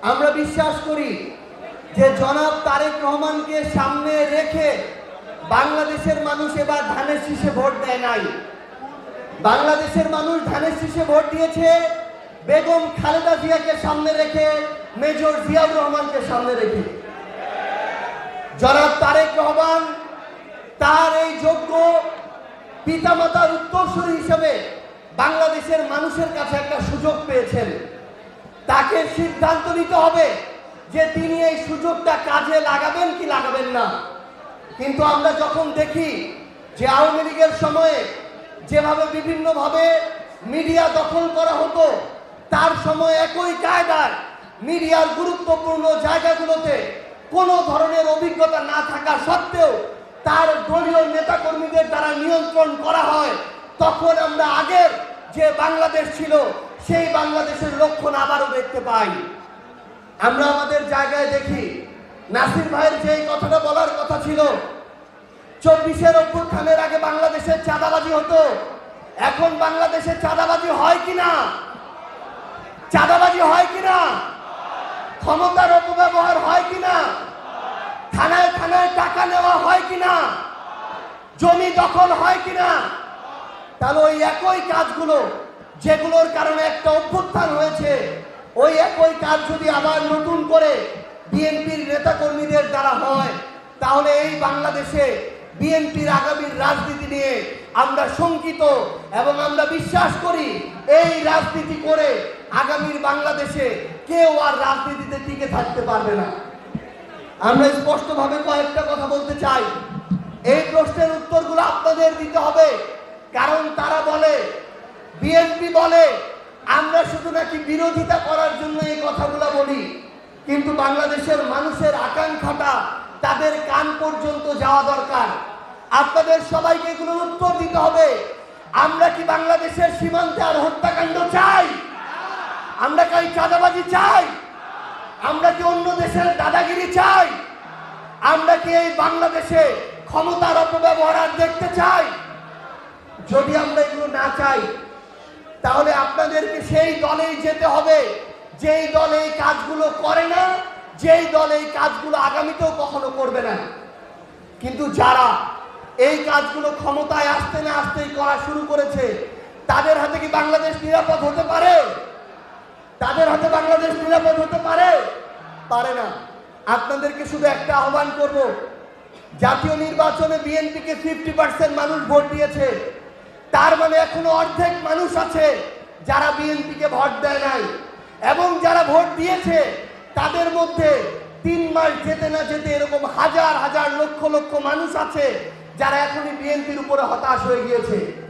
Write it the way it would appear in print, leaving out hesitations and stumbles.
আমরা বিশ্বাস করি যে জনাব তারেক রহমানকে সামনে রেখে বাংলাদেশের মানুষ এবার ধানের শীষে ভোট দেয় নাই। বাংলাদেশের মানুষ ধানের শীষে ভোট দিয়েছে বেগম খালেদা জিয়াকে সামনে রেখে, মেজর জিয়াউর রহমানকে সামনে রেখে। জনাব তারেক রহমান তার এই যোগ্য পিতামাতার উত্তরসূরি হিসেবে বাংলাদেশের মানুষের কাছে একটা সুযোগ পেয়েছেন। তাকে সিদ্ধান্ত নিতে হবে যে তিনি এই সুযোগটা কাজে লাগাবেন কি লাগাবেন না। কিন্তু আমরা যখন দেখি যে আওয়ামী লীগের সময়ে যেভাবে বিভিন্নভাবে মিডিয়া দখল করা হতো, তার সময় একই কায়দায় মিডিয়ার গুরুত্বপূর্ণ জায়গাগুলোতে কোনো ধরনের অভিজ্ঞতা না থাকা সত্ত্বেও তার দলীয় নেতাকর্মীদের দ্বারা নিয়ন্ত্রণ করা হয়, তখন আমরা আগের যে বাংলাদেশ ছিল সেই বাংলাদেশের লক্ষণ আবারও দেখতে পাই। আমরা আমাদের জায়গায় দেখি নাসির ভাইয়ের যে কথাটা বলার কথা ছিল, 24-এর অভ্যুত্থানের আগে বাংলাদেশে চাঁদাবাজি হতো, এখন বাংলাদেশে চাঁদাবাজি হয় কিনা? চাঁদাবাজি হয় কিনা? ক্ষমতার অপব্যবহার হয় কিনা? থানায় থানায় টাকা নেওয়া হয় কিনা? জমি দখল হয় কিনা? তাহলে ওই একই কাজগুলো যেগুলোর কারণে একটা অভ্যুত্থান হয়েছে, ওই একই কাজ যদি আবার নতুন করে বিএনপির নেতাকর্মীদের দ্বারা হয়, তাহলে এই বাংলাদেশে বিএনপির আগামীর রাজনীতি নিয়ে আমরা শঙ্কিত এবং আমরা বিশ্বাস করি এই রাজনীতি করে আগামীর বাংলাদেশে কেউ আর রাজনীতিতে টিকে থাকতে পারবে না। আমরা স্পষ্টভাবে কয়েকটা কথা বলতে চাই। এই প্রশ্নের উত্তরগুলো আপনাদের দিতে হবে, কারণ তারা বলে, বিএনপি বলে আমরা শুধু নাকি বিরোধিতা করার জন্য এই কথাগুলো বলি, কিন্তু বাংলাদেশের মানুষের আকাঙ্ক্ষাটা তাদের কান পর্যন্ত যাওয়া দরকার। আপনাদের সবাইকে এগুলোর উত্তর দিতে হবে। আমরা কি বাংলাদেশের সীমান্তে আর হত্যাকাণ্ড চাই? আমরা কি চাঁদাবাজি চাই? আমরা কি অন্য দেশের দাদাগিরি চাই? আমরা কি এই বাংলাদেশে ক্ষমতার অপব্যবহার আর দেখতে চাই? যদি আমরা এগুলো না চাই, তাহলে আপনাদেরকে সেই দলেই যেতে হবে যেই দল এই কাজগুলো করে না, যেই দল এই কাজগুলো আগামীতেও কখনো করবে না। কিন্তু যারা এই কাজগুলো ক্ষমতায় আসতে না আসতেই করা শুরু করেছে, তাদের হাতে কি বাংলাদেশ নিরাপদ হতে পারে? তাদের হাতে বাংলাদেশ নিরাপদ হতে পারে? পারে না। আপনাদেরকে শুধু একটা আহ্বান করব, জাতীয় নির্বাচনে বিএনপিকে 50% মানুষ ভোট দিয়েছে, তার মানে এখনো অর্ধেক মানুষ আছে যারা বিএনপিকে ভোট দেয় নাই, এবং যারা ভোট দিয়েছে তাদের মধ্যে 3 মাস যেতে না যেতে এরকম হাজার হাজার লক্ষ লক্ষ মানুষ আছে যারা এখনই বিএনপির উপরে হতাশ হয়ে গিয়েছে।